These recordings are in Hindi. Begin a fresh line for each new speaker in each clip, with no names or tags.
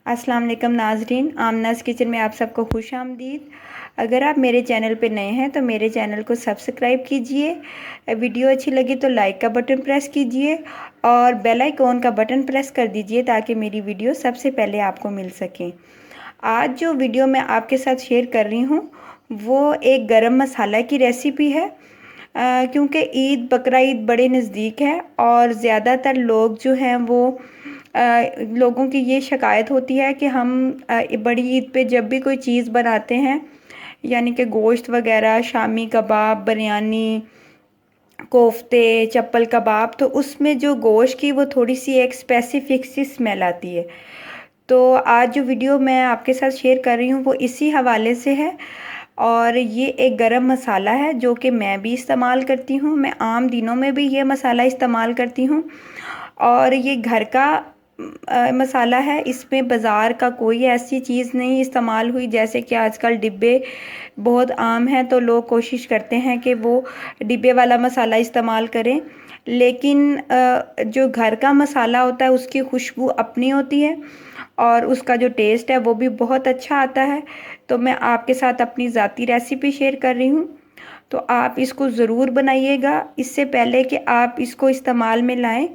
अस्सलाम वालेकुम नाजरीन, आमनाज़ किचन में आप सबको खुश आमदीद। अगर आप मेरे चैनल पे नए हैं तो मेरे चैनल को सब्सक्राइब कीजिए। वीडियो अच्छी लगी तो लाइक का बटन प्रेस कीजिए और बेल आइकॉन का बटन प्रेस कर दीजिए ताकि मेरी वीडियो सबसे पहले आपको मिल सके। आज जो वीडियो मैं आपके साथ शेयर कर रही हूँ वो एक गरम मसाला की रेसिपी है। क्योंकि ईद बकरा ईद बड़े नज़दीक है और ज़्यादातर लोग जो हैं वो लोगों की ये शिकायत होती है कि हम बड़ी ईद पे जब भी कोई चीज़ बनाते हैं, यानी कि गोश्त वगैरह, शामी कबाब, बिरयानी, कोफ्ते, चप्पल कबाब, तो उसमें जो गोश्त की वो थोड़ी सी एक स्पेसिफिक सी स्मेल आती है। तो आज जो वीडियो मैं आपके साथ शेयर कर रही हूँ वो इसी हवाले से है। और ये एक गरम मसाला है जो कि मैं भी इस्तेमाल करती हूँ। मैं आम दिनों में भी ये मसाला इस्तेमाल करती हूँ और ये घर का मसाला है। इसमें बाज़ार का कोई ऐसी चीज़ नहीं इस्तेमाल हुई। जैसे कि आजकल डिब्बे बहुत आम हैं तो लोग कोशिश करते हैं कि वो डिब्बे वाला मसाला इस्तेमाल करें, लेकिन जो घर का मसाला होता है उसकी खुशबू अपनी होती है और उसका जो टेस्ट है वो भी बहुत अच्छा आता है। तो मैं आपके साथ अपनी ज़ाती रेसिपी शेयर कर रही हूँ, तो आप इसको ज़रूर बनाइएगा। इससे पहले कि आप इसको इस्तेमाल में लाएं,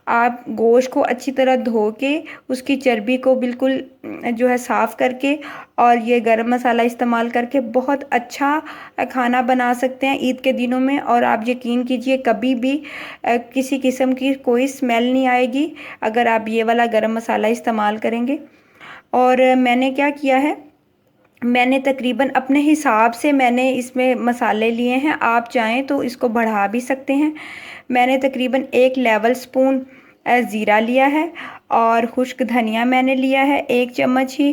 आप गोश्त को अच्छी तरह धो के उसकी चर्बी को बिल्कुल जो है साफ़ करके और ये गरम मसाला इस्तेमाल करके बहुत अच्छा खाना बना सकते हैं ईद के दिनों में। और आप यकीन कीजिए कभी भी किसी किस्म की कोई स्मेल नहीं आएगी अगर आप ये वाला गरम मसाला इस्तेमाल करेंगे। और मैंने क्या किया है, मैंने तकरीबन अपने हिसाब से मैंने इसमें मसाले लिए हैं। आप चाहें तो इसको बढ़ा भी सकते हैं। मैंने तकरीबन 1 लेवल स्पून ज़ीरा लिया है और खुश्क धनिया मैंने लिया है 1 चम्मच ही।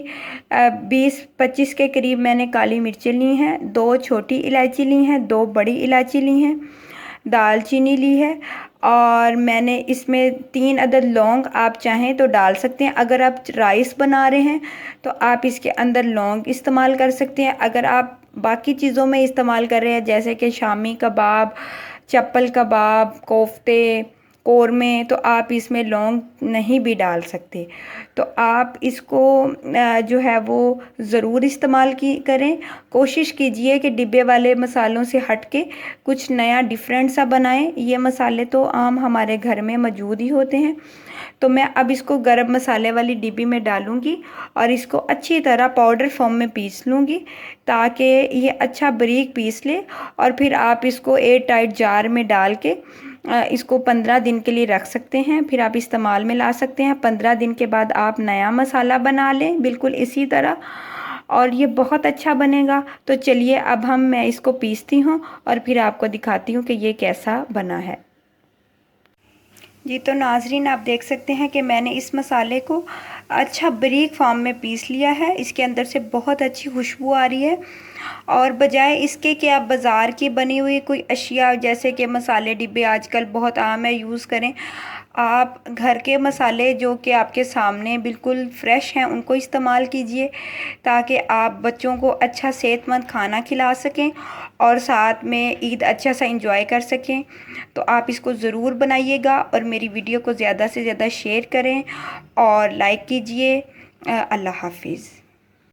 20-25 के करीब मैंने काली मिर्चें ली हैं, 2 छोटी इलायची ली हैं, 2 बड़ी इलायची ली हैं, दालचीनी ली है और मैंने इसमें 3 अदद लौंग आप चाहें तो डाल सकते हैं। अगर आप राइस बना रहे हैं तो आप इसके अंदर लौंग इस्तेमाल कर सकते हैं। अगर आप बाकी चीज़ों में इस्तेमाल कर रहे हैं जैसे कि शामी कबाब, चप्पल कबाब, कोफ्ते, कौरमे, तो आप इसमें लौंग नहीं भी डाल सकते। तो आप इसको जो है वो ज़रूर इस्तेमाल की करें। कोशिश कीजिए कि डिब्बे वाले मसालों से हट के कुछ नया डिफरेंट सा बनाएं। ये मसाले तो आम हमारे घर में मौजूद ही होते हैं। तो मैं अब इसको गरम मसाले वाली डिब्बी में डालूंगी और इसको अच्छी तरह पाउडर फॉर्म में पीस लूँगी ताकि ये अच्छा बारीक पीस ले। और फिर आप इसको एयर टाइट जार में डाल के इसको 15 दिन के लिए रख सकते हैं, फिर आप इस्तेमाल में ला सकते हैं। 15 दिन के बाद आप नया मसाला बना लें बिल्कुल इसी तरह और ये बहुत अच्छा बनेगा। तो चलिए अब मैं इसको पीसती हूँ और फिर आपको दिखाती हूँ कि ये कैसा बना है। जी तो नाजरीन, आप देख सकते हैं कि मैंने इस मसाले को अच्छा बारीक फॉर्म में पीस लिया है। इसके अंदर से बहुत अच्छी खुशबू आ रही है और बजाय इसके कि आप बाज़ार की बनी हुई कोई अशिया जैसे कि मसाले डिब्बे आजकल बहुत आम है यूज़ करें, आप घर के मसाले जो कि आपके सामने बिल्कुल फ्रेश हैं उनको इस्तेमाल कीजिए ताकि आप बच्चों को अच्छा सेहतमंद खाना खिला सकें और साथ में ईद अच्छा सा एंजॉय कर सकें। तो आप इसको ज़रूर बनाइएगा और मेरी वीडियो को ज़्यादा से ज़्यादा शेयर करें और लाइक कीजिए। अल्लाह हाफिज़।